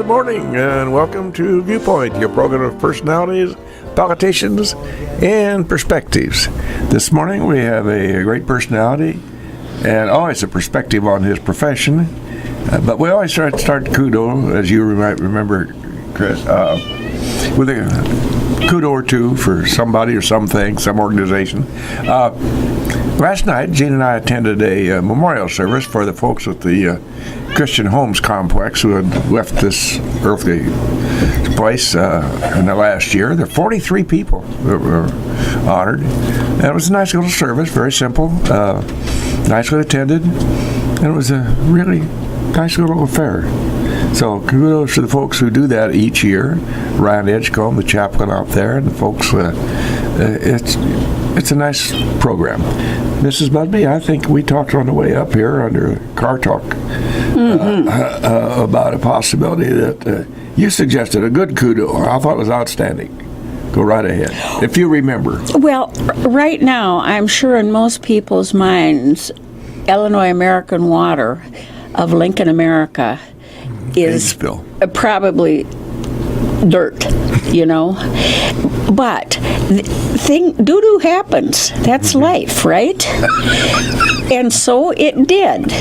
good morning, and welcome to Viewpoint, your program of personalities, politicians, and perspectives. This morning we have a great personality, and always a perspective on his profession. But we always start kudo, as you might remember, Chris, with a kudo or two for somebody or something, some organization. Last night, Gene and I attended a memorial service for the folks at the Christian Homes Complex who had left this earthly place in the last year. There were 43 people that were honored. And it was a nice little service, very simple, nicely attended, and it was a really nice little affair. So kudos to the folks who do that each year. Ryan Edgecombe, the chaplain out there, and the folks. It's a nice program. Mrs. Busby, I think we talked on the way up here under car talk about a possibility that you suggested, a good kudo. I thought it was outstanding. Go right ahead, if you remember. Well, right now, I'm sure in most people's minds, Illinois American Water of Lincoln, America is probably dirt, you know. But doo-doo happens. That's life, right? And so it did.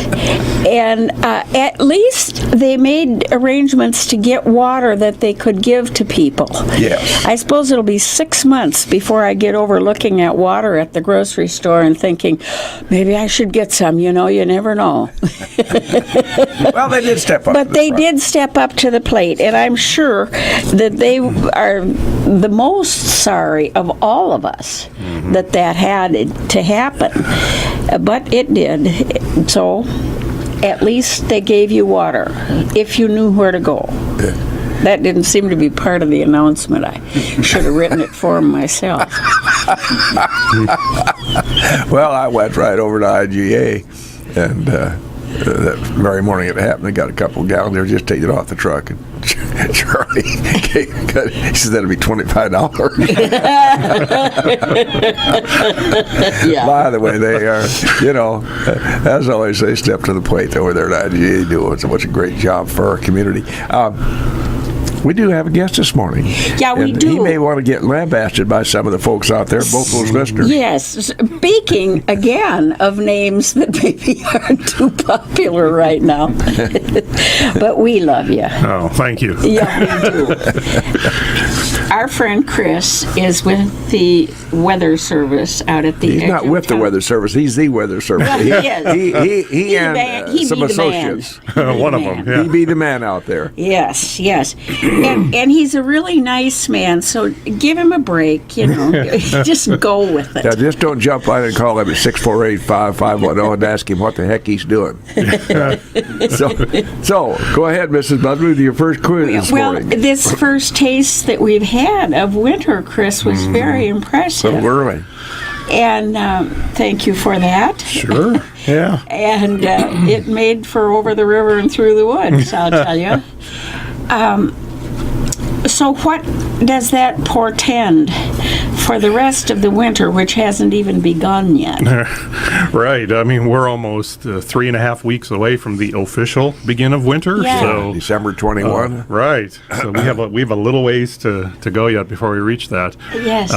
And at least they made arrangements to get water that they could give to people. Yes. I suppose it'll be 6 months before I get over looking at water at the grocery store and thinking, maybe I should get some. You know, you never know. Well, they did step up. But they did step up to the plate, and I'm sure that they are the most sorry of all of us that had to happen. But it did. So at least they gave you water if you knew where to go. Yeah. That didn't seem to be part of the announcement. I should have written it for them myself. Well, I went right over to IGA, and that very morning it happened. They got a couple of gallons. They were just taking it off the truck. And Charlie, he said that'd be $25. Yeah. By the way, they are, you know, as always, they step to the plate over there at IGA, doing such a great job for our community. We do have a guest this morning. Yeah, we do. He may want to get lambasted by some of the folks out there, both those listeners. Yes. Speaking, again, of names that maybe aren't too popular right now. But we love you. Oh, thank you. Yeah, we do. Our friend Chris is with the Weather Service out at the He's not with the Weather Service. He's the Weather Service. Well, he is. He and some associates. One of them, yeah. He be the man out there. Yes. And he's a really nice man, so give him a break, you know. Just go with it. Yeah, just don't jump on and call him at 648-5510 and ask him what the heck he's doing. So go ahead, Mrs. Busby, with your first quiz this morning. Well, this first taste that we've had of winter, Chris, was very impressive. So early. And thank you for that. Sure, yeah. And it made for over the river and through the woods, I'll tell you. So what does that portend for the rest of the winter, which hasn't even begun yet? Right. I mean, we're almost 3.5 weeks away from the official begin of winter. Yeah. So December 21. Right. So we have a little ways to go yet before we reach that. Yes.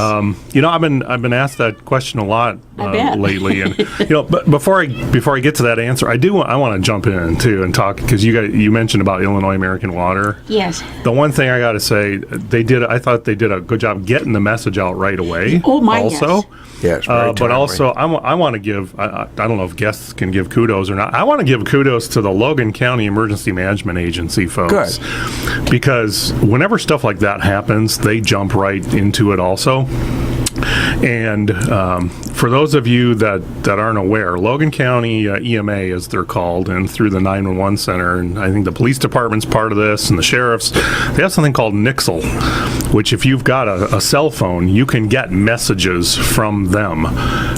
You know, I've been asked that question a lot lately, and you know, but before I get to that answer, I want to jump in too and talk, because you mentioned about Illinois American Water. Yes. The one thing I got to say, I thought they did a good job getting the message out right away. Oh my! Also, yes. But also, I want to give. I don't know if guests can give kudos or not. I want to give kudos to the Logan County Emergency Management Agency folks. Good. Because whenever stuff like that happens, they jump right into it also. And for those of you that aren't aware, Logan County EMA, as they're called, and through the 911 center, and I think the police department's part of this, and the sheriffs, they have something called Nixle, which if you've got a cell phone, you can get messages from them.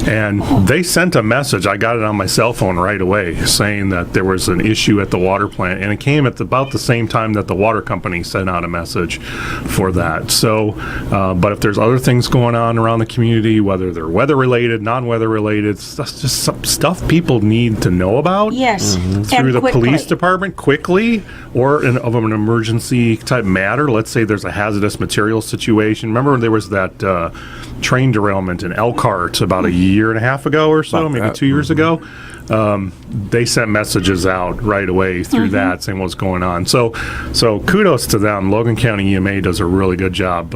And they sent a message, I got it on my cell phone right away, saying that there was an issue at the water plant, and it came at about the same time that the water company sent out a message for that. So, but if there's other things going on around the community, whether they're weather-related, non-weather-related. That's just some stuff people need to know about. Yes, Through and the quickly. police department quickly, or of an emergency type matter. Let's say there's a hazardous material situation. Remember there was that train derailment in Elkhart about a year and a half ago or so, maybe 2 years ago. They sent messages out right away through that saying what's going on. So kudos to them. Logan County EMA does a really good job.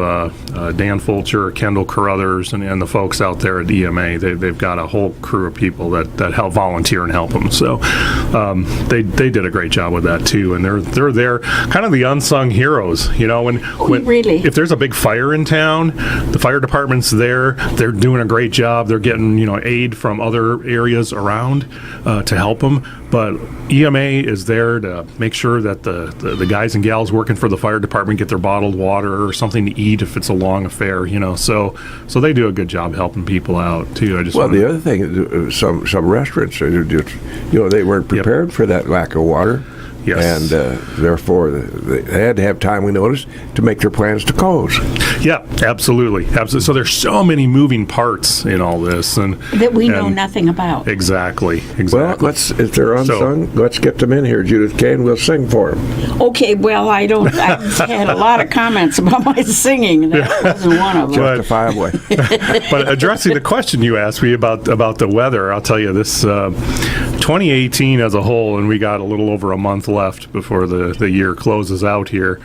Dan Fulcher, Kendall Carruthers, and the folks out there at EMA, they've got a whole crew of people that help volunteer and help them. So they did a great job with that too. And they're there, kind of the unsung heroes. You know, when really? If there's a big fire in town, the fire department's there. They're doing a great job. They're getting aid from other areas around to help them. But EMA is there to make sure that the guys and gals working for the fire department get their bottled water or something to eat if it's a long affair. So they do a good job helping people out too. The other thing is some restaurants are just, they weren't prepared for that lack of water. Yes. And therefore, they had to have timely notice to make their plans to close. Yeah, absolutely. So there's so many moving parts in all this, and that we know nothing about. Exactly. Well, if they're unsung, let's get them in here, Judith Kane. We'll sing for them. Okay, well, I've had a lot of comments about my singing. That wasn't one of them. Justifiably. But addressing the question you asked me about the weather, I'll tell you this: 2018 as a whole, and we got a little over a month left before the year closes out here,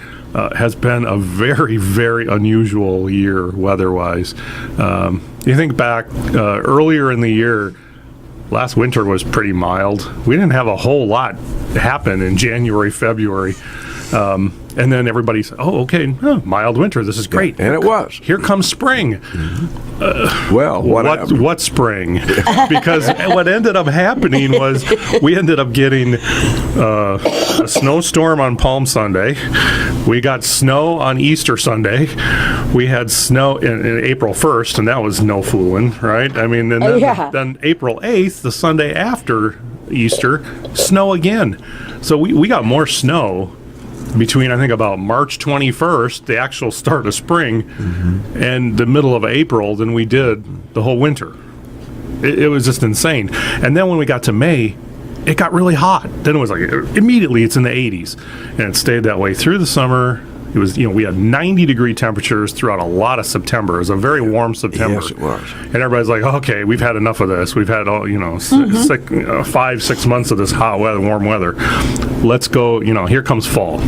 has been a very, very unusual year weather-wise. You think back earlier in the year, last winter was pretty mild. We didn't have a whole lot happen in January, February. And then everybody said, mild winter, this is great. And it was. Here comes spring. What spring? Because what ended up happening was we ended up getting a snowstorm on Palm Sunday. We got snow on Easter Sunday. We had snow in April 1st, and that was no fooling, right? I mean, and then April 8th, the Sunday after Easter, snow again. So we got more snow between, I think, about March 21st, the actual start of spring, and the middle of April than we did the whole winter. It was just insane. And then when we got to May, it got really hot. Then it was like, immediately it's in the 80s. And it stayed that way through the summer. It was, we had 90-degree temperatures throughout a lot of September. It was a very warm September. Yes, it was. And everybody's like, okay, we've had enough of this. We've had, 5-6 months of this hot weather, warm weather. Let's go, here comes fall.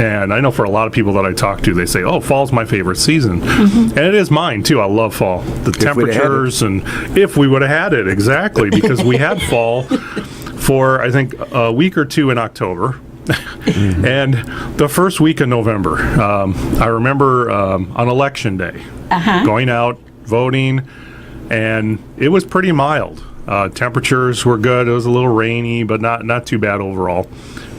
And I know for a lot of people that I talk to, they say, fall's my favorite season. And it is mine, too. I love fall. The temperatures, and if we would have had it, exactly, because we had fall for, I think, a week or two in October. And the first week of November, I remember on Election Day, going out, voting, and it was pretty mild. Temperatures were good. It was a little rainy, but not too bad overall.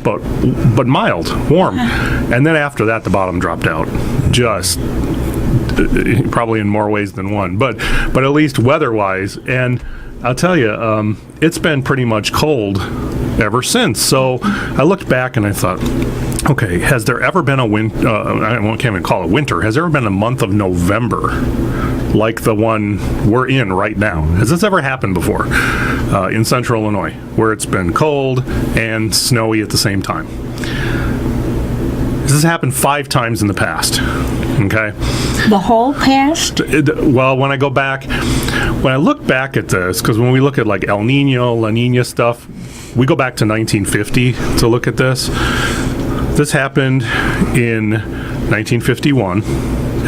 But mild, warm. And then after that, the bottom dropped out. Just probably in more ways than one. But at least weather-wise. And I'll tell you, it's been pretty much cold ever since. So I looked back and I thought, okay, has there ever been a I can't even call it winter. Has there ever been a month of November like the one we're in right now? Has this ever happened before in central Illinois, where it's been cold and snowy at the same time? This has happened 5 times in the past. Okay. The whole past? Well, when I look back at this, because when we look at like El Nino, La Nina stuff, we go back to 1950 to look at this. This happened in 1951.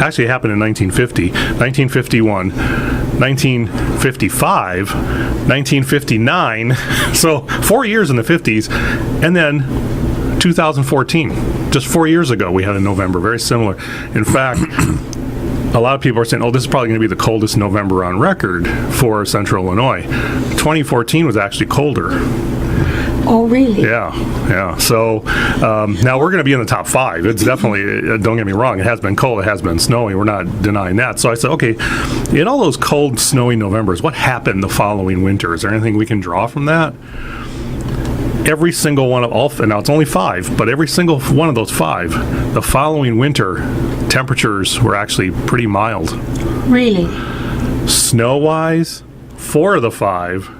Actually, it happened in 1950, 1951, 1955, 1959. So 4 years in the 50s, and then 2014, just 4 years ago, we had a November, very similar. In fact, a lot of people are saying, this is probably going to be the coldest November on record for central Illinois. 2014 was actually colder. Oh, really? Yeah. So now we're going to be in the top 5. It's definitely, don't get me wrong, it has been cold, it has been snowy. We're not denying that. So I said, okay, in all those cold, snowy Novembers, what happened the following winter? Is there anything we can draw from that? Every single one of now it's only 5, but every single one of those 5, the following winter, temperatures were actually pretty mild. Really? Snow-wise, 4 of the 5,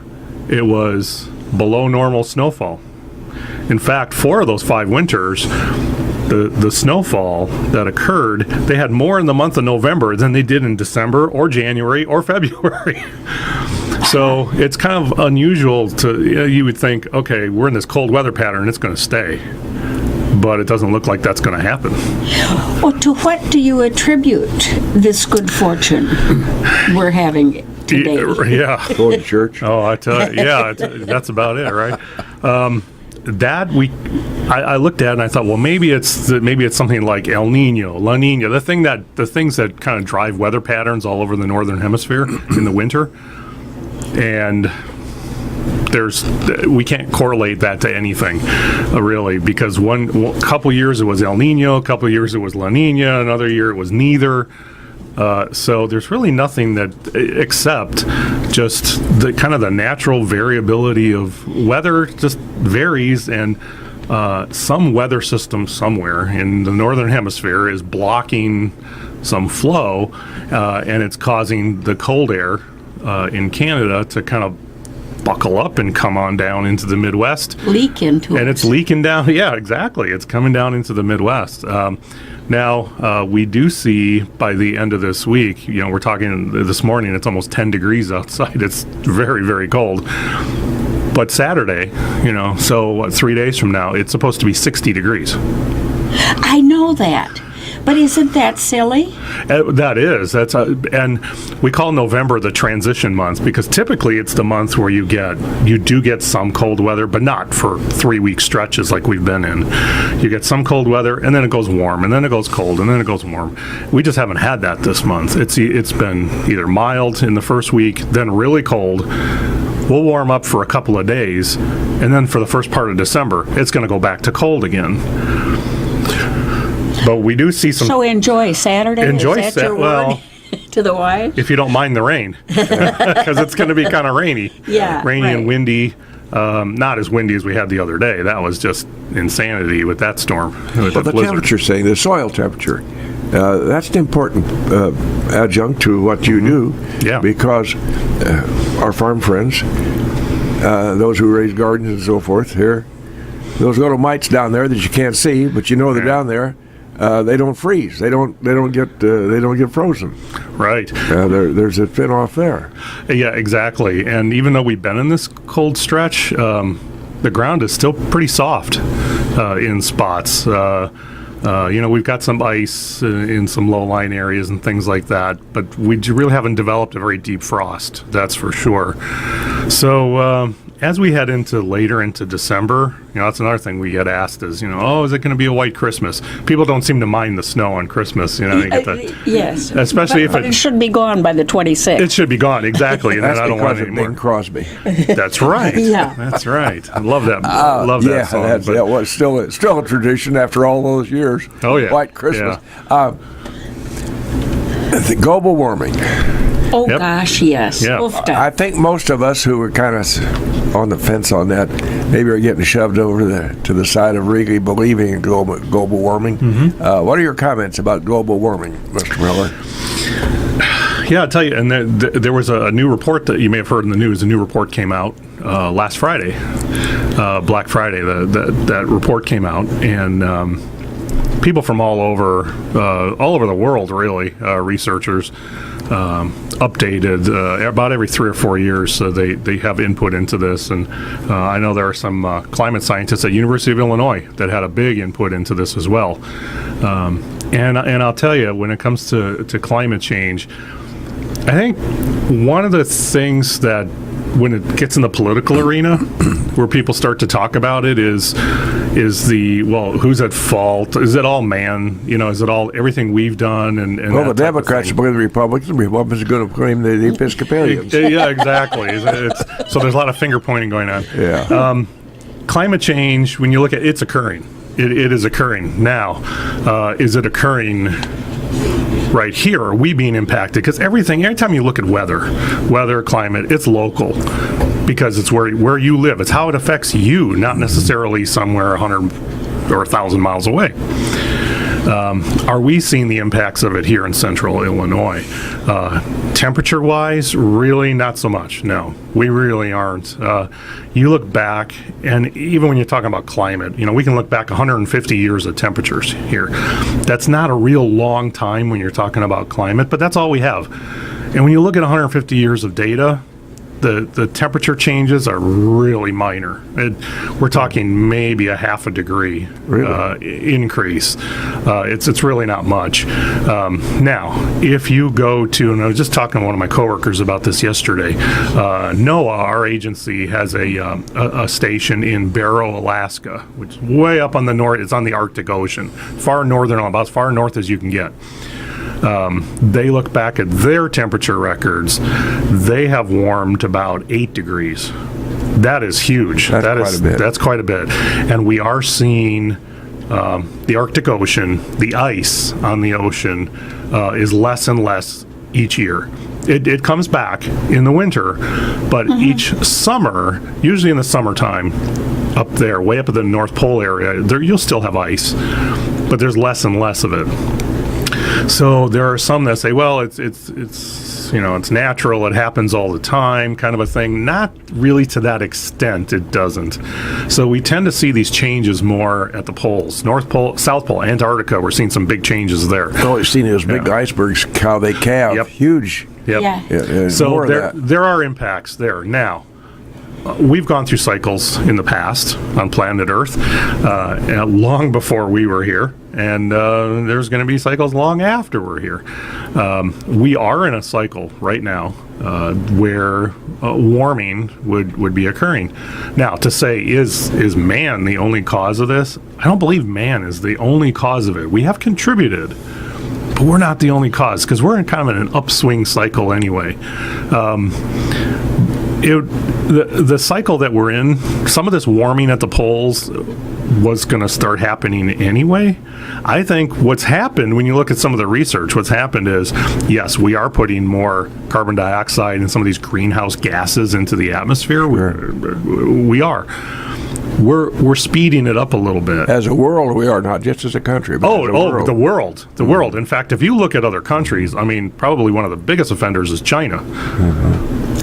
it was below normal snowfall. In fact, 4 of those 5 winters, the snowfall that occurred, they had more in the month of November than they did in December or January or February. So it's kind of unusual you would think, okay, we're in this cold weather pattern, it's going to stay. But it doesn't look like that's going to happen. Well, to what do you attribute this good fortune we're having today? Yeah. Going to church. Oh, I tell you, yeah, that's about it, right? I looked at it and I thought, well, maybe it's something like El Nino, La Nina, the things that kind of drive weather patterns all over the northern hemisphere in the winter, and we can't correlate that to anything really, because one couple years it was El Nino, a couple years it was La Nina, another year it was neither. So there's really nothing except just the kind of the natural variability of weather just varies, and some weather system somewhere in the northern hemisphere is blocking some flow, and it's causing the cold air in Canada to kind of buckle up and come on down into the Midwest. Leak into it. And it's leaking down. Yeah, exactly. It's coming down into the Midwest. Now, we do see by the end of this week, we're talking this morning, it's almost 10 degrees outside. It's very, very cold. But Saturday, so 3 days from now, it's supposed to be 60 degrees. I know that. But isn't that silly? That is. And we call November the transition month because typically it's the month where you do get some cold weather, but not for 3-week stretches like we've been in. You get some cold weather, and then it goes warm, and then it goes cold, and then it goes warm. We just haven't had that this month. It's been either mild in the first week, then really cold. We'll warm up for a couple of days, and then for the first part of December, it's going to go back to cold again. But we do see some. So enjoy Saturday. Enjoy Is that your word to the wife? If you don't mind the rain, because it's going to be kind of rainy. Yeah, rainy right. and windy. Not as windy as we had the other day. That was just insanity with that storm. But the temperature, saying the soil temperature, that's an important adjunct to what you do. Yeah. Because our farm friends, those who raise gardens and so forth here, those little mites down there that you can't see, but they're down there. They don't freeze. They don't get frozen. Right. There's a fin off there. Yeah, exactly. And even though we've been in this cold stretch, the ground is still pretty soft in spots. We've got some ice in some low-lying areas and things like that, but we really haven't developed a very deep frost, that's for sure. So as we head later into December, that's another thing we get asked is, is it going to be a white Christmas? People don't seem to mind the snow on Christmas, you get that. Yes. Especially but it should be gone by the 26th. It should be gone, exactly. And that's then I don't want it anymore. Bing Crosby. That's right. Yeah. That's right. I love that. Love that song. It's still a tradition after all those years. Oh, yeah. White Christmas. Yeah. The global warming. Oh, Yep. gosh, yes. Yeah. I think most of us who were kind of on the fence on that maybe are getting shoved over to the side of really believing in global warming. Mm-hmm. What are your comments about global warming, Mr. Miller? Yeah, I'll tell you, and there was a new report that you may have heard in the news. A new report came out last Friday, Black Friday. That report came out, and people from all over the world, really, researchers, updated about every 3 or 4 years, so they have input into this. And I know there are some climate scientists at University of Illinois that had a big input into this as well. And I'll tell you, when it comes to climate change, I think one of the things that when it gets in the political arena, where people start to talk about it, is who's at fault? Is it all man? Is it all everything we've done? And the Democrats blame the Republicans. The Republicans are going to blame the Episcopalians. Yeah, exactly. So there's a lot of finger pointing going on. Yeah. Climate change, when you look at it's occurring. It is occurring now. Is it occurring right here? Are we being impacted? Because every time you look at weather, climate, it's local, because it's where you live. It's how it affects you, not necessarily somewhere 100 or 1,000 miles away. Are we seeing the impacts of it here in central Illinois? Temperature-wise, really not so much. No, we really aren't. You look back, and even when you're talking about climate, we can look back 150 years of temperatures here. That's not a real long time when you're talking about climate, but that's all we have. And when you look at 150 years of data, the temperature changes are really minor. We're talking maybe a half a degree increase. It's really not much. Now, if you go to, and I was just talking to one of my coworkers about this yesterday, NOAA, our agency, has a station in Barrow, Alaska, which is way up on the north. It's on the Arctic Ocean, far northern, about as far north as you can get. They look back at their temperature records. They have warmed about 8 degrees. That is huge. That's quite a bit. And we are seeing the Arctic Ocean, the ice on the ocean is less and less each year. It comes back in the winter, but each summer, usually in the summertime, up there, way up at the North Pole area, you'll still have ice, but there's less and less of it. So there are some that say, well, it's natural, it happens all the time, kind of a thing. Not really to that extent, it doesn't. So we tend to see these changes more at the poles. North Pole, South Pole, Antarctica, we're seeing some big changes there. Oh, you've seen those big icebergs, how they calve. Yep. Huge. Yep. Yeah. So there are impacts there. Now, we've gone through cycles in the past on planet Earth, long before we were here, and there's going to be cycles long after we're here. We are in a cycle right now where warming would be occurring. Now, to say, is man the only cause of this? I don't believe man is the only cause of it. We have contributed, but we're not the only cause, because we're in kind of an upswing cycle anyway. The cycle that we're in, some of this warming at the poles was going to start happening anyway. I think what's happened, when you look at some of the research, what's happened is, yes, we are putting more carbon dioxide and some of these greenhouse gases into the atmosphere. We are. We're speeding it up a little bit. As a world, we are, not just as a country. But as a world. The world. In fact, if you look at other countries, probably one of the biggest offenders is China.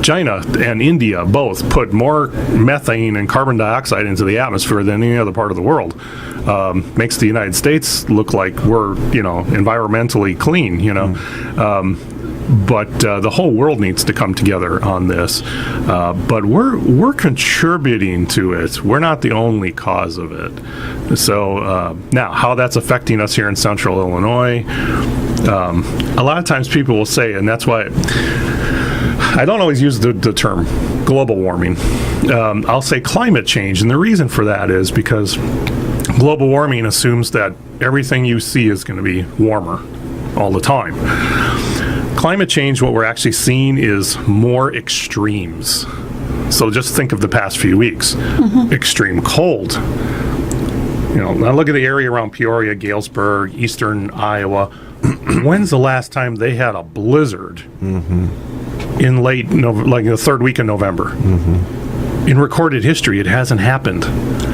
China and India both put more methane and carbon dioxide into the atmosphere than any other part of the world. Makes the United States look like we're, environmentally clean, but the whole world needs to come together on this. But we're contributing to it. We're not the only cause of it. So now, how that's affecting us here in central Illinois, a lot of times people will say, and that's why I don't always use the term global warming. I'll say climate change, and the reason for that is because global warming assumes that everything you see is going to be warmer all the time. Climate change, what we're actually seeing is more extremes. So just think of the past few weeks. Extreme cold. Now look at the area around Peoria, Galesburg, eastern Iowa. When's the last time they had a blizzard? In late November, like the third week of November. In recorded history, it hasn't happened.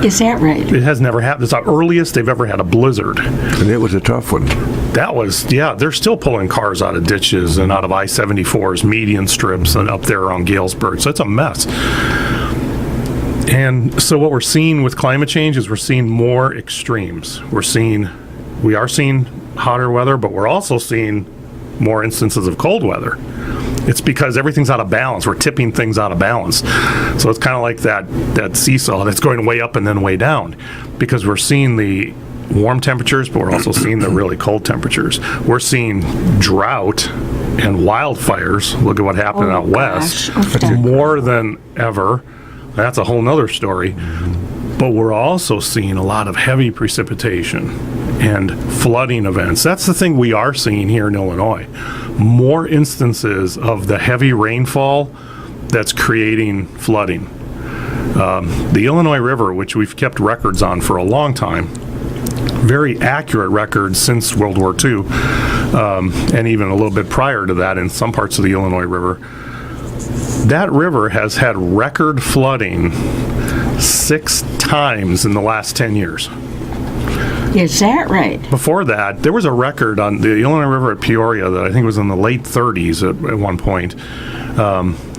Is that right? It has never happened. It's the earliest they've ever had a blizzard. And it was a tough one. That was, they're still pulling cars out of ditches and out of I-74's median strips and up there around Galesburg. So it's a mess. And so what we're seeing with climate change is we're seeing more extremes. We are seeing hotter weather, but we're also seeing more instances of cold weather. It's because everything's out of balance. We're tipping things out of balance. So it's kind of like that seesaw that's going way up and then way down, because we're seeing the warm temperatures, but we're also seeing the really cold temperatures. We're seeing drought and wildfires. Look at what happened out west. More than ever. That's a whole nother story. But we're also seeing a lot of heavy precipitation and flooding events. That's the thing we are seeing here in Illinois. More instances of the heavy rainfall that's creating flooding. The Illinois River, which we've kept records on for a long time, very accurate records since World War II, and even a little bit prior to that in some parts of the Illinois River. That river has had record flooding 6 times in the last 10 years. Is that right? Before that, there was a record on the Illinois River at Peoria that I think was in the late 30s at one point.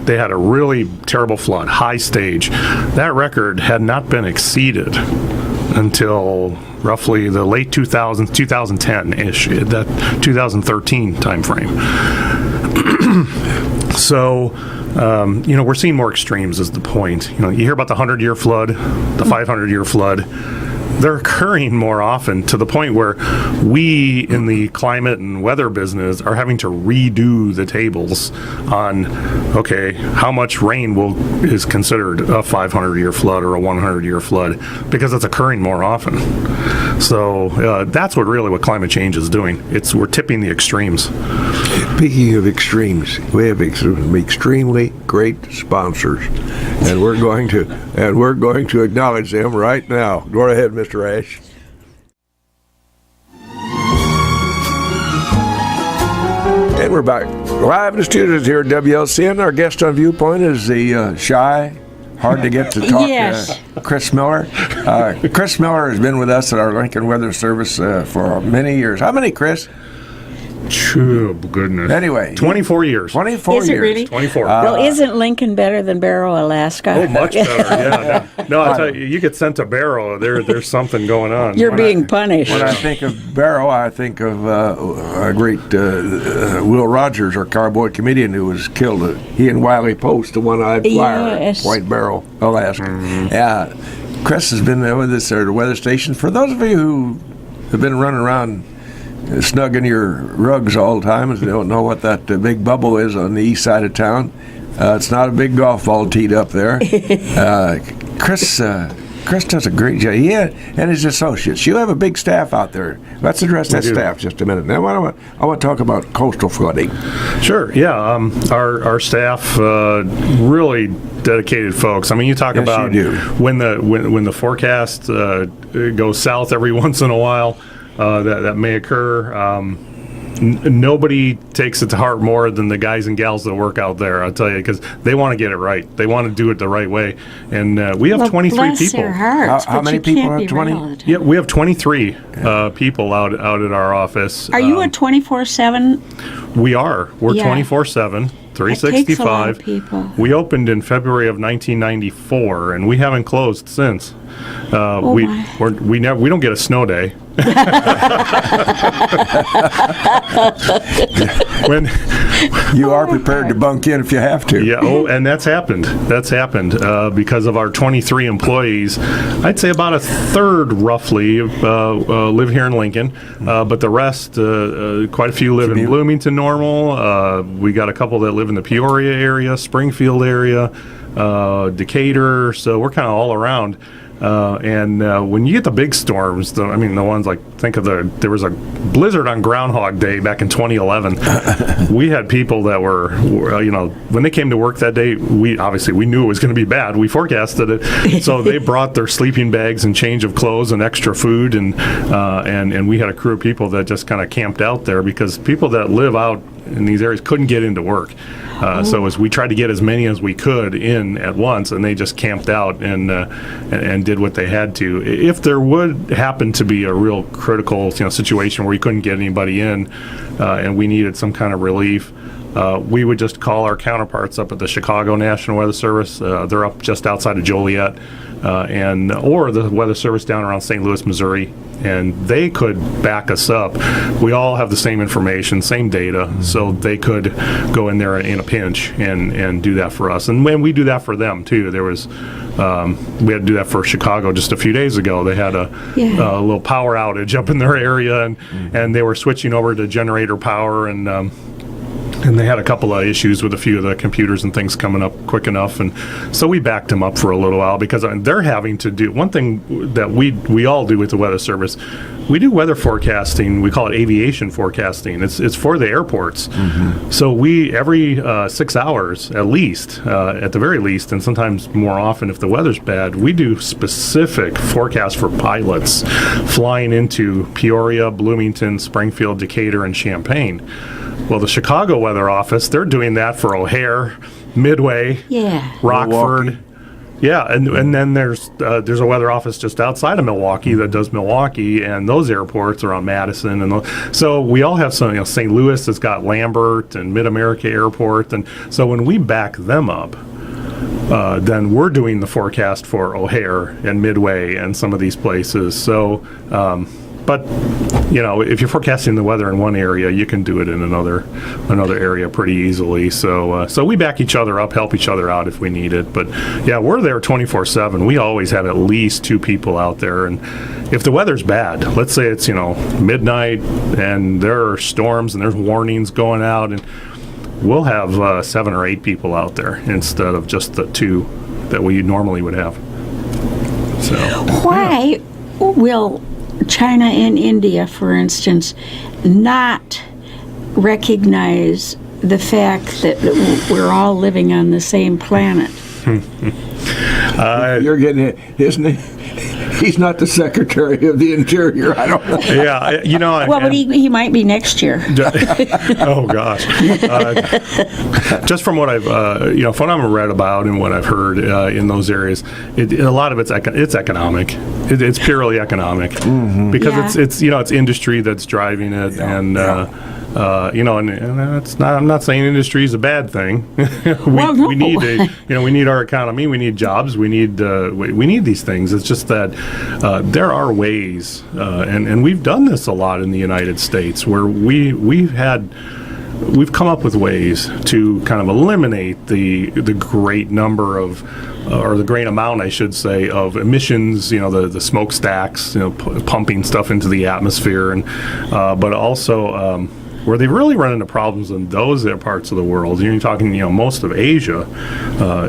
They had a really terrible flood, high stage. That record had not been exceeded until roughly the late 2000s, 2010-ish, that 2013 timeframe. So, we're seeing more extremes is the point. You hear about the 100-year flood, the 500-year flood. They're occurring more often to the point where we in the climate and weather business are having to redo the tables on, okay, how much rain is considered a 500-year flood or a 100-year flood, because it's occurring more often. So that's what climate change is doing. We're tipping the extremes. Speaking of extremes, we have extremely great sponsors, and we're going to acknowledge them right now. Go ahead, Mr. Ash. And we're back live in the studios here at WLCN. Our guest on Viewpoint is the shy, hard to get to talk, yes. Chris Miller. Chris Miller has been with us at our Lincoln Weather Service for many years. How many, Chris? Oh, goodness. Anyway. 24 years. 24 years. Is it really? 24. Well, isn't Lincoln better than Barrow, Alaska? Oh, much better, yeah. No, I tell you get sent to Barrow, there's something going on. You're being punished. When I think of Barrow, I think of a great Will Rogers, our cowboy comedian who was killed. He and Wiley Post, the one-eyed flyer, Yes. Point Barrow, Alaska. Mm-hmm. Yeah. Chris has been with us at the weather station. For those of you who have been running around snug in your rugs all the time, and don't know what that big bubble is on the east side of town. It's not a big golf ball teed up there. Chris does a great job. He and his associates. You have a big staff out there. Let's address that staff just a minute. Now, I want to talk about coastal flooding. Sure. Yeah. Our staff really dedicated folks. I mean, you talk about when the forecast goes south every once in a while. That may occur. Nobody takes it to heart more than the guys and gals that work out there, I'll tell you, because they want to get it right. They want to do it the right way. And we have 23 bless people. Their hearts, how many people have 20? Yeah, we have 23 people out at our office. Are you at 24/7? We are. We're Yeah. 24/7. 365. That takes a lot of people. We opened in February of 1994, and we haven't closed since. We don't get a snow day. When you are prepared to bunk in if you have to. Yeah. Oh, and that's happened. Because of our 23 employees. I'd say about a third, roughly, live here in Lincoln, but the rest, quite a few live in Bloomington, Normal. We got a couple that live in the Peoria area, Springfield area, Decatur. So we're kind of all around. And when you get the big storms, the ones like, there was a blizzard on Groundhog Day back in 2011. We had people that were, when they came to work that day, we knew it was going to be bad. We forecasted it. So they brought their sleeping bags and change of clothes and extra food. And we had a crew of people that just kind of camped out there because people that live out in these areas couldn't get into work. So as we tried to get as many as we could in at once, and they just camped out and did what they had to. If there would happen to be a real critical situation where you couldn't get anybody in, and we needed some kind of relief, we would just call our counterparts up at the Chicago National Weather Service. They're up just outside of Joliet, or the Weather Service down around St. Louis, Missouri, and they could back us up. We all have the same information, same data, so they could go in there in a pinch and do that for us. And when we do that for them too, we had to do that for Chicago just a few days ago. They had a little power outage up in their area, and they were switching over to generator power, and they had a couple of issues with a few of the computers and things coming up quick enough, and so we backed them up for a little while because they're having to do one thing that we all do with the Weather Service. We do weather forecasting. We call it aviation forecasting. It's for the airports. Mm-hmm. So we every 6 hours at least, at the very least, and sometimes more often if the weather's bad, we do specific forecasts for pilots flying into Peoria, Bloomington, Springfield, Decatur, and Champaign. Well, the Chicago Weather Office, they're doing that for O'Hare, Midway, Rockford, Yeah, and then there's a weather office just outside of Milwaukee that does Milwaukee, and those airports are on Madison, and so we all have some. St. Louis has got Lambert and Mid-America Airport, and so when we back them up, then we're doing the forecast for O'Hare and Midway and some of these places. So, but if you're forecasting the weather in one area, you can do it in another area pretty easily. So we back each other up, help each other out if we need it. But yeah, we're there 24/7. We always have at least 2 people out there, and if the weather's bad, let's say it's midnight and there are storms and there's warnings going out, and we'll have 7 or 8 people out there instead of just the 2 that we normally would have. So why will China and India, for instance, not recognize the fact that we're all living on the same planet? You're getting it, isn't he? He's not the Secretary of the Interior. I don't know. Yeah, well, but he might be next year. Oh gosh! Just from what I've from what I've read about and what I've heard in those areas, a lot of it's economic. It's purely economic because it's industry that's driving it, and it's not. I'm not saying industry is a bad thing. we need our economy. We need jobs. We need these things. It's just that there are ways, and we've done this a lot in the United States, where we've come up with ways to kind of eliminate the great number of, or the great amount, I should say, of emissions. The smokestacks, pumping stuff into the atmosphere, and but also. Where they really run into problems in those parts of the world, you're talking, most of Asia,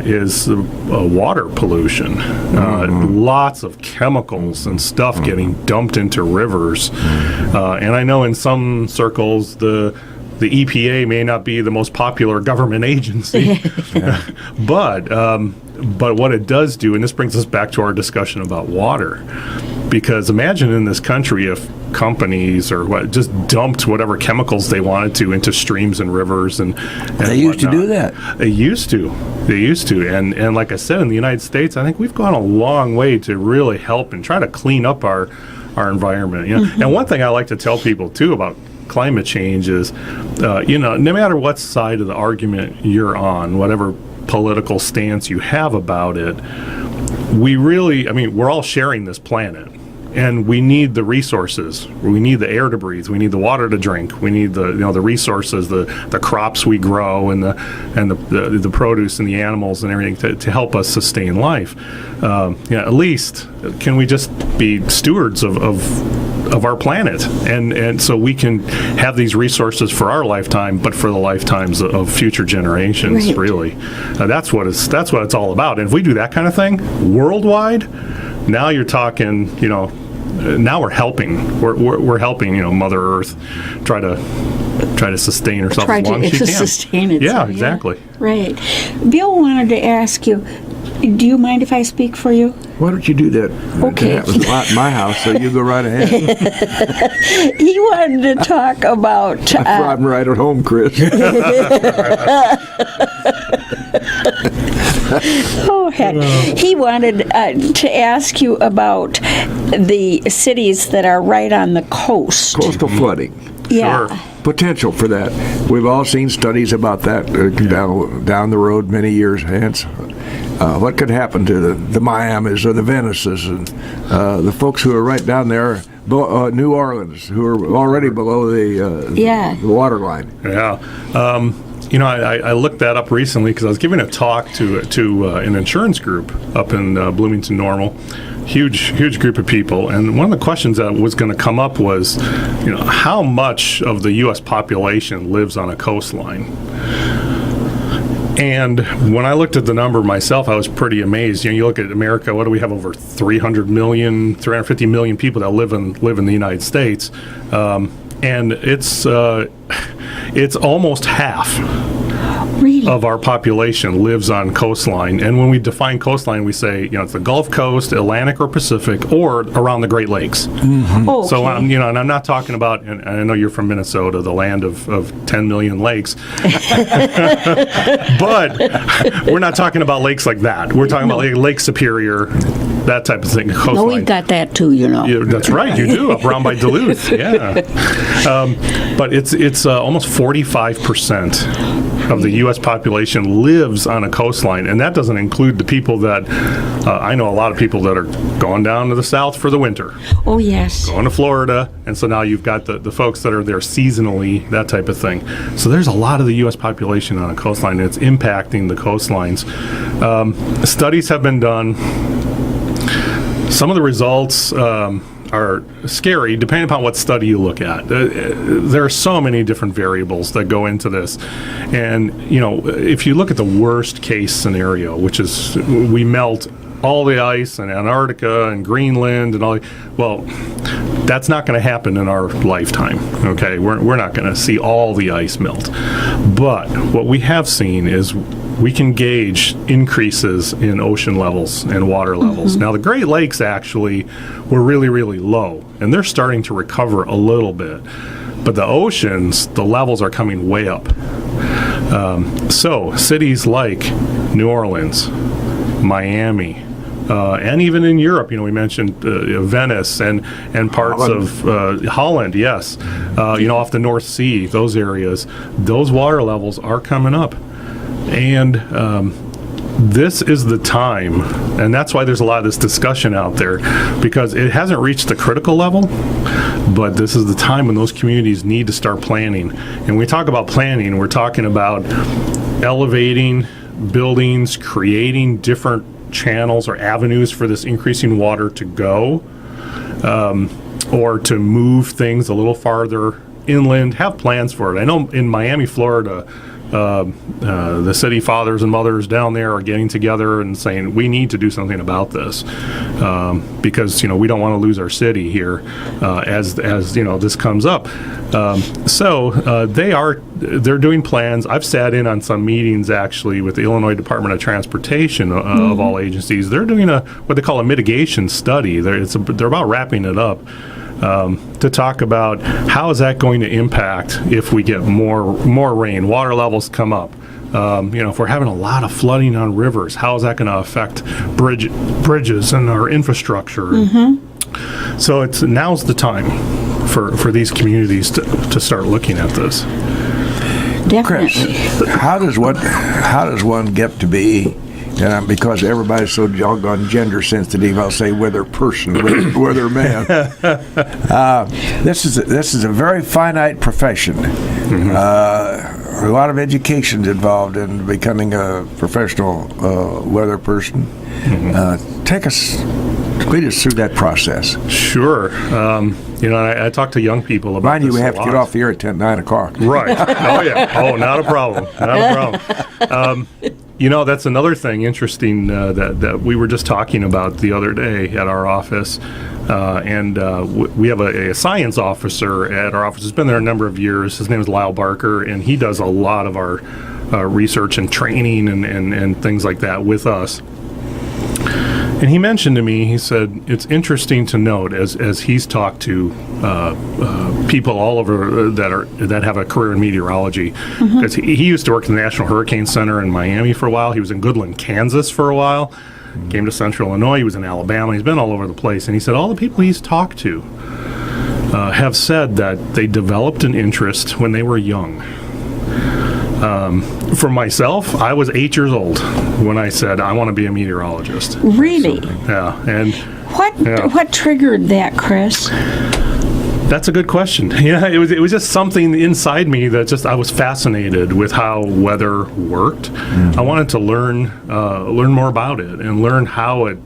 is water pollution. Lots of chemicals and stuff getting dumped into rivers. And I know in some circles, the EPA may not be the most popular government agency, but what it does do, and this brings us back to our discussion about water, because imagine in this country if companies just dumped whatever chemicals they wanted to into streams and rivers and they used to do that. They used to, and like I said, in the United States, I think we've gone a long way to really help and try to clean up our environment. And one thing I like to tell people too about climate change is, no matter what side of the argument you're on, whatever political stance you have about it, we're all sharing this planet. And we need the resources. We need the air to breathe. We need the water to drink. We need the resources, the crops we grow, and the produce and the animals and everything to help us sustain life. At least can we just be stewards of our planet, and so we can have these resources for our lifetime, but for the lifetimes of future generations. Right. Really, that's what it's all about. And if we do that kind of thing worldwide, now you're talking, now we're helping. We're helping, Mother Earth try to sustain herself as long as she can. Sustain it. Yeah, exactly. Right. Bill wanted to ask you, do you mind if I speak for you? Why don't you do that? Okay. That was a lot in my house, so you go right ahead. He wanted to talk about... I'm right at home, Chris. Oh, heck. He wanted to ask you about the cities that are right on the coast. Coastal flooding. Yeah. Sure. Potential for that. We've all seen studies about that down the road many years hence. What could happen to the Miamis or the Venices and the folks who are right down there, New Orleans, who are already below the water line. Yeah. I looked that up recently because I was giving a talk to an insurance group up in Bloomington Normal. Huge group of people, and one of the questions that was going to come up was, how much of the U.S. population lives on a coastline? And when I looked at the number myself, I was pretty amazed. You look at America. What do we have? Over 350 million people that live in the United States, and it's almost half. Really? of our population lives on coastline. And when we define coastline, we say, it's the Gulf Coast, Atlantic or Pacific, or around the Great Lakes. Okay. So, and I'm not talking about, and I know you're from Minnesota, the land of 10 million lakes. But we're not talking about lakes like that. We're talking about Lake Superior, that type of thing. Coastline. No, we've got that too, Yeah, that's right, you do, up around by Duluth, yeah. But it's almost 45% of the U.S. population lives on a coastline, and that doesn't include the people that, I know a lot of people that are going down to the south for the winter. Oh, yes. Going to Florida, and so now you've got the folks that are there seasonally, that type of thing. So there's a lot of the U.S. population on a coastline, and it's impacting the coastlines. Studies have been done. Some of the results are scary, depending upon what study you look at. There are so many different variables that go into this. And, if you look at the worst case scenario, which is we melt all the ice in Antarctica and Greenland and all, well, that's not going to happen in our lifetime, okay? We're not going to see all the ice melt. But what we have seen is we can gauge increases in ocean levels and water levels. Now, the Great Lakes actually were really, really low, and they're starting to recover a little bit. But the oceans, the levels are coming way up. So cities like New Orleans, Miami, and even in Europe, we mentioned Venice and parts of Holland, yes. Off the North Sea, those areas, those water levels are coming up. And this is the time, and that's why there's a lot of this discussion out there, because it hasn't reached the critical level, but this is the time when those communities need to start planning. And when we talk about planning, we're talking about elevating buildings, creating different channels or avenues for this increasing water to go, or to move things a little farther inland, have plans for it. I know in Miami, Florida, the city fathers and mothers down there are getting together and saying we need to do something about this, because we don't want to lose our city here as this comes up. So they're doing plans. I've sat in on some meetings actually with the Illinois Department of Transportation of all agencies. They're doing what they call a mitigation study. They're about wrapping it up. To talk about how is that going to impact if we get more rain, water levels come up. If we're having a lot of flooding on rivers, how is that going to affect bridges and our infrastructure? So now's the time for these communities to start looking at this. Definitely. Chris, how does one get to be? Because everybody's so doggone gender sensitive, I'll say weather person, weather man. This is a very finite profession. A lot of education's involved in becoming a professional weather person. Lead us through that process. Sure. I talk to young people about Mind you, this we have a to get lot. off the air at 9 o'clock. Right. Oh, yeah. Oh, not a problem. Not a problem. That's another thing interesting that we were just talking about the other day at our office. We have a science officer at our office. He's been there a number of years. His name is Lyle Barker, and he does a lot of our research and training and things like that with us. And he mentioned to me, he said, it's interesting to note as he's talked to people all over that have a career in meteorology, because he used to work at the National Hurricane Center in Miami for a while. He was in Goodland, Kansas for a while. Came to Central Illinois. He was in Alabama. He's been all over the place. And he said all the people he's talked to have said that they developed an interest when they were young. For myself, I was 8 years old when I said I want to be a meteorologist. Really? Yeah, and what triggered that, Chris? that's a good question. Yeah, it was just something inside me that I was fascinated with how weather worked. I wanted to learn more about it and learn how it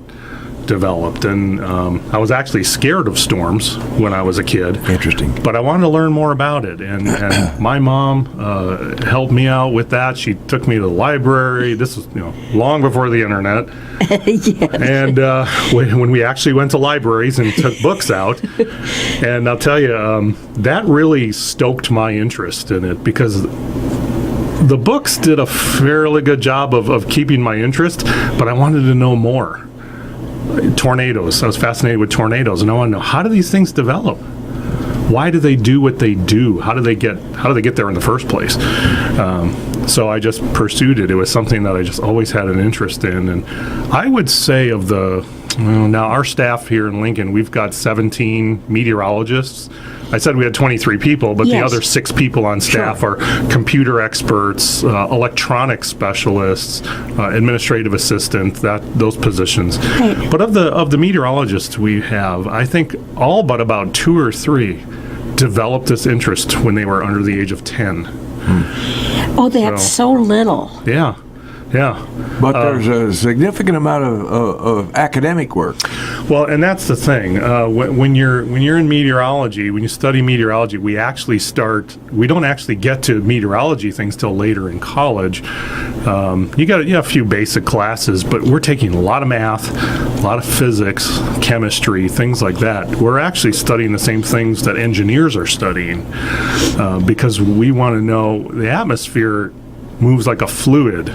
developed, and I was actually scared of storms when I was a kid. Interesting. But I wanted to learn more about it, and my mom helped me out with that. She took me to the library. This was long before the internet. Yes. And when we actually went to libraries and took books out, and I'll tell you, that really stoked my interest in it, because the books did a fairly good job of keeping my interest, but I wanted to know more. Tornadoes. I was fascinated with tornadoes, and I want to know, how do these things develop? Why do they do what they do? How do they get there in the first place? So I just pursued it. It was something that I just always had an interest in. And I would say now our staff here in Lincoln, we've got 17 meteorologists. I said we had 23 people, but the Yes. other 6 people on staff are computer experts, electronic specialists, administrative assistant, those positions. Right. But of the meteorologists we have, I think all but about 2 or 3 developed this interest when they were under the age of 10. Oh, that's so little. Yeah. But there's a significant amount of academic work. Well, and that's the thing. When you're in meteorology, when you study meteorology, we don't actually get to meteorology things till later in college. You got a few basic classes, but we're taking a lot of math, a lot of physics, chemistry, things like that. We're actually studying the same things that engineers are studying because we want to know the atmosphere moves like a fluid.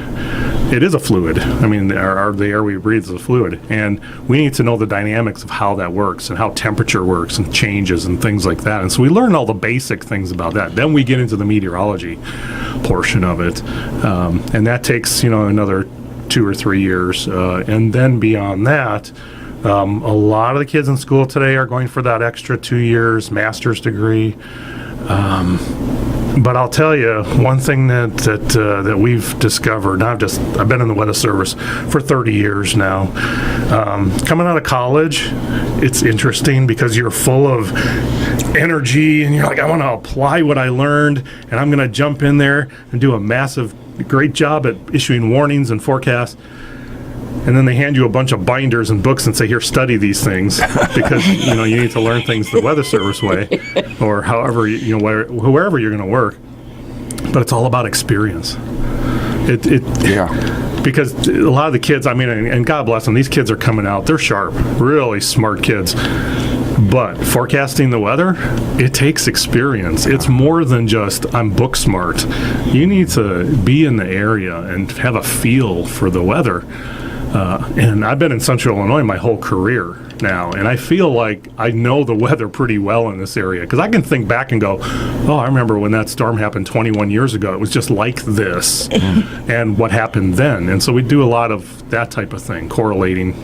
It is a fluid. I mean, the air we breathe is a fluid. And we need to know the dynamics of how that works and how temperature works and changes and things like that. And so we learn all the basic things about that. Then we get into the meteorology portion of it. And that takes, another 2 or 3 years. And then beyond that, a lot of the kids in school today are going for that extra 2 years master's degree. But I'll tell you one thing that we've discovered. I've been in the weather service for 30 years now. Coming out of college, it's interesting because you're full of energy and you're like, I want to apply what I learned, and I'm going to jump in there and do a great job at issuing warnings and forecasts. And then they hand you a bunch of binders and books and say, here, study these things because, you need to learn things the weather service way or however, wherever you're going to work. But it's all about experience. Because a lot of the kids, and God bless them, these kids are coming out. They're sharp, really smart kids. But forecasting the weather, it takes experience. It's more than just, I'm book smart. You need to be in the area and have a feel for the weather. And I've been in Central Illinois my whole career now, and I feel like I know the weather pretty well in this area because I can think back and go, I remember when that storm happened 21 years ago. It was just like this, and what happened then. And so we do a lot of that type of thing, correlating,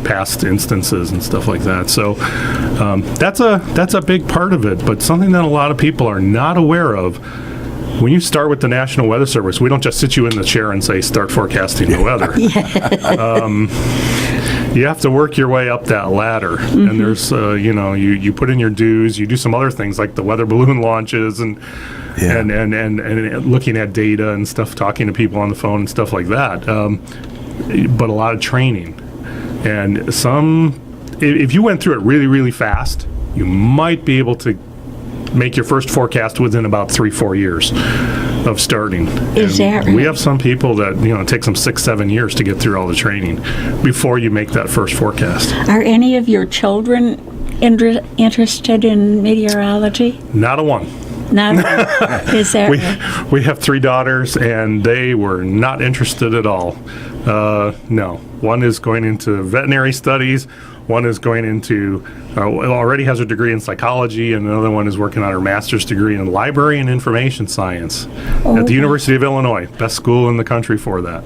past instances and stuff like that. So that's a big part of it, but something that a lot of people are not aware of. When you start with the National Weather Service, we don't just sit you in the chair and say, start forecasting the weather. You have to work your way up that ladder. Mm-hmm. And there's, you put in your dues, you do some other things like the weather balloon launches and looking at data and stuff, talking to people on the phone and stuff like that. But a lot of training. And if you went through it really, really fast, you might be able to make your first forecast within about 3-4 years of starting. Is that right? We have some people that, it takes them 6-7 years to get through all the training before you make that first forecast. Are any of your children interested in meteorology? Not a one. Not is that right? We have 3 daughters, and they were not interested at all. No. One is going into veterinary studies. One is going into, already has a degree in psychology, and another one is working on her master's degree in library and information science at the University of Illinois. Best school in the country for that.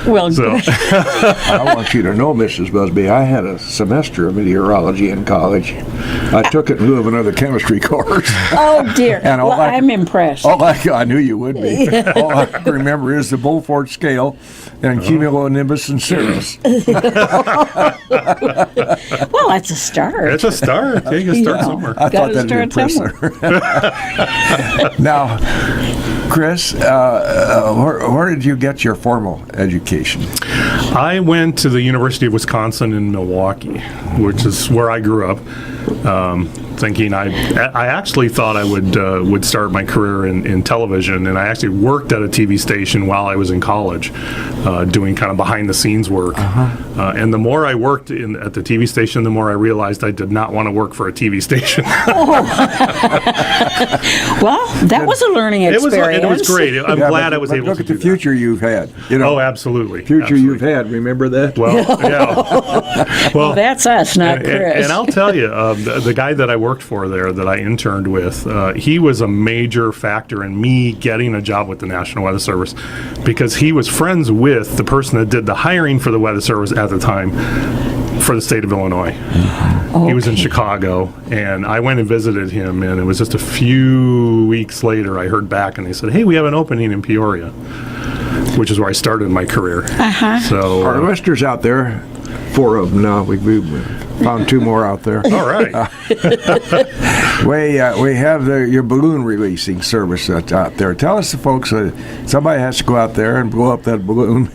Well, so. I want you to know, Mrs. Busby, I had a semester of meteorology in college. I took it in lieu of another chemistry course. Oh, dear. And I'm impressed. I knew you would be. All I remember is the Beaufort scale and cumulonimbus and cirrus. Well, that's a start. It's a start. Yeah, you can start somewhere. I thought that'd be impressive. Now, Chris, where did you get your formal education? I went to the University of Wisconsin in Milwaukee, which is where I grew up. thinking I actually thought I would start my career in television, and I actually worked at a TV station while I was in college, doing kind of behind the scenes work. And the more I worked at the TV station, the more I realized I did not want to work for a TV station. Well, that was a learning experience. It was great. I'm glad I was able to look at do the future you've had. Oh, absolutely. Future you've had. Remember that? Well, yeah. Well, that's us, not Chris. And I'll tell you, the guy that I worked for there, that I interned with, he was a major factor in me getting a job with the National Weather Service, because he was friends with the person that did the hiring for the Weather Service at the time for the state of Illinois. Okay. He was in Chicago, and I went and visited him, and it was just a few weeks later I heard back, and they said, hey, we have an opening in Peoria, which is where I started my career. So our listeners out there, 4 of them now, we found 2 more out there. All right. We have your balloon releasing service out there. Tell us, folks, somebody has to go out there and blow up that balloon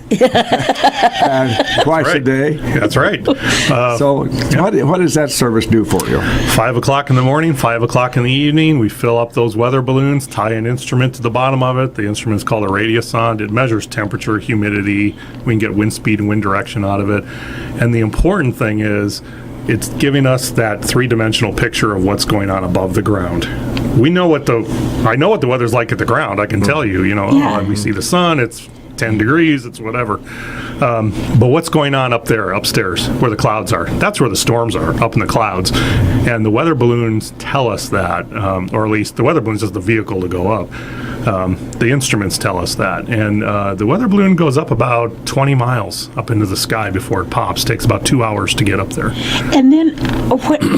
twice a day. That's right. What does that service do for you? 5 o'clock in the morning, 5 o'clock in the evening, we fill up those weather balloons, tie an instrument to the bottom of it. The instrument's called a radiosonde. It measures temperature, humidity. We can get wind speed and wind direction out of it. And the important thing is, it's giving us that 3-dimensional picture of what's going on above the ground. I know what the weather's like at the ground. I can tell you, we see the sun, it's 10 degrees, it's whatever. But what's going on up there, upstairs, where the clouds are? That's where the storms are, up in the clouds. And the weather balloons tell us that, or at least the weather balloon's just the vehicle to go up. The instruments tell us that. And the weather balloon goes up about 20 miles up into the sky before it pops. Takes about 2 hours to get up there. And then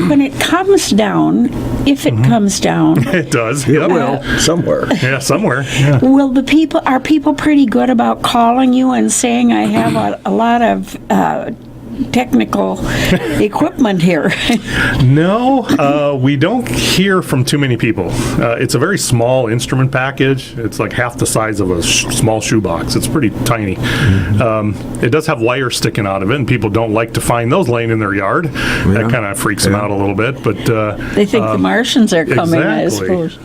when it comes down, if it comes down... It does. It will, somewhere. Yeah, somewhere. Yeah. Are people pretty good about calling you and saying, I have a lot of technical equipment here? No, we don't hear from too many people. It's a very small instrument package. It's like half the size of a small shoebox. It's pretty tiny. It does have wires sticking out of it, and people don't like to find those laying in their yard. Yeah. That kind of freaks them out a little bit. But they think the Martians are coming, exactly. I suppose.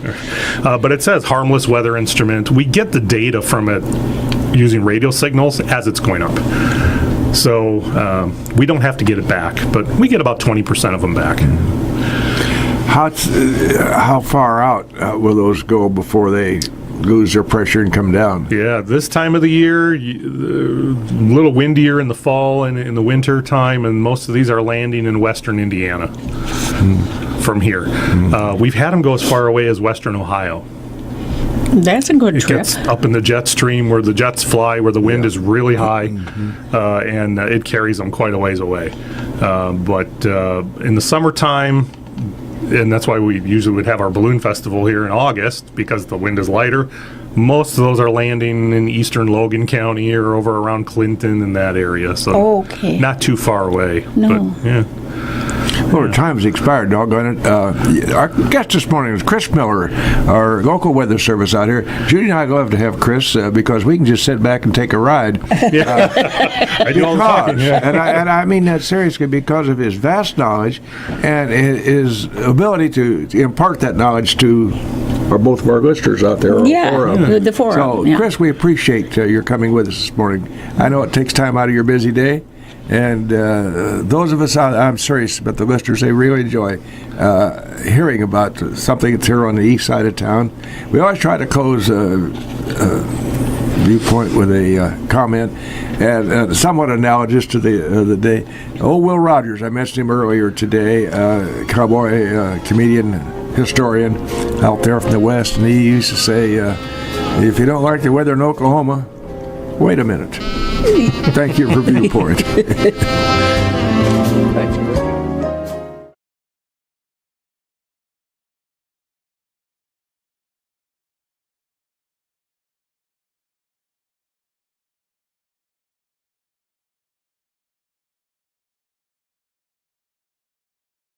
But it says harmless weather instrument. We get the data from it using radio signals as it's going up. So we don't have to get it back, but we get about 20% of them back. How far out will those go before they lose their pressure and come down? Yeah, this time of the year, a little windier in the fall and in the winter time, and most of these are landing in western Indiana from here. We've had them go as far away as western Ohio. That's a good It trip. gets up in the jet stream where the jets fly, where the wind is really high, and it carries them quite a ways away. But in the summertime, and that's why we usually would have our balloon festival here in August, because the wind is lighter, most of those are landing in eastern Logan County or over around Clinton and that area. So not too far away. No. But, yeah. Well, our time's expired, doggone it. Our guest this morning is Chris Miller, our local weather service out here. Judy and I love to have Chris because we can just sit back and take a ride. I do all the talking. Yeah. And I mean that seriously, because of his vast knowledge and his ability to impart that knowledge to both of our listeners out there. The 4 of them. So, Chris, we appreciate your coming with us this morning. I know it takes time out of your busy day. And those of us out, I'm serious, but the listeners, they really enjoy hearing about something that's here on the east side of town. We always try to close Viewpoint with a comment, and somewhat analogous to the day. Old Will Rogers, I mentioned him earlier today, cowboy, comedian, historian out there from the West, and he used to say, if you don't like the weather in Oklahoma, wait a minute. Thank you for Viewpoint.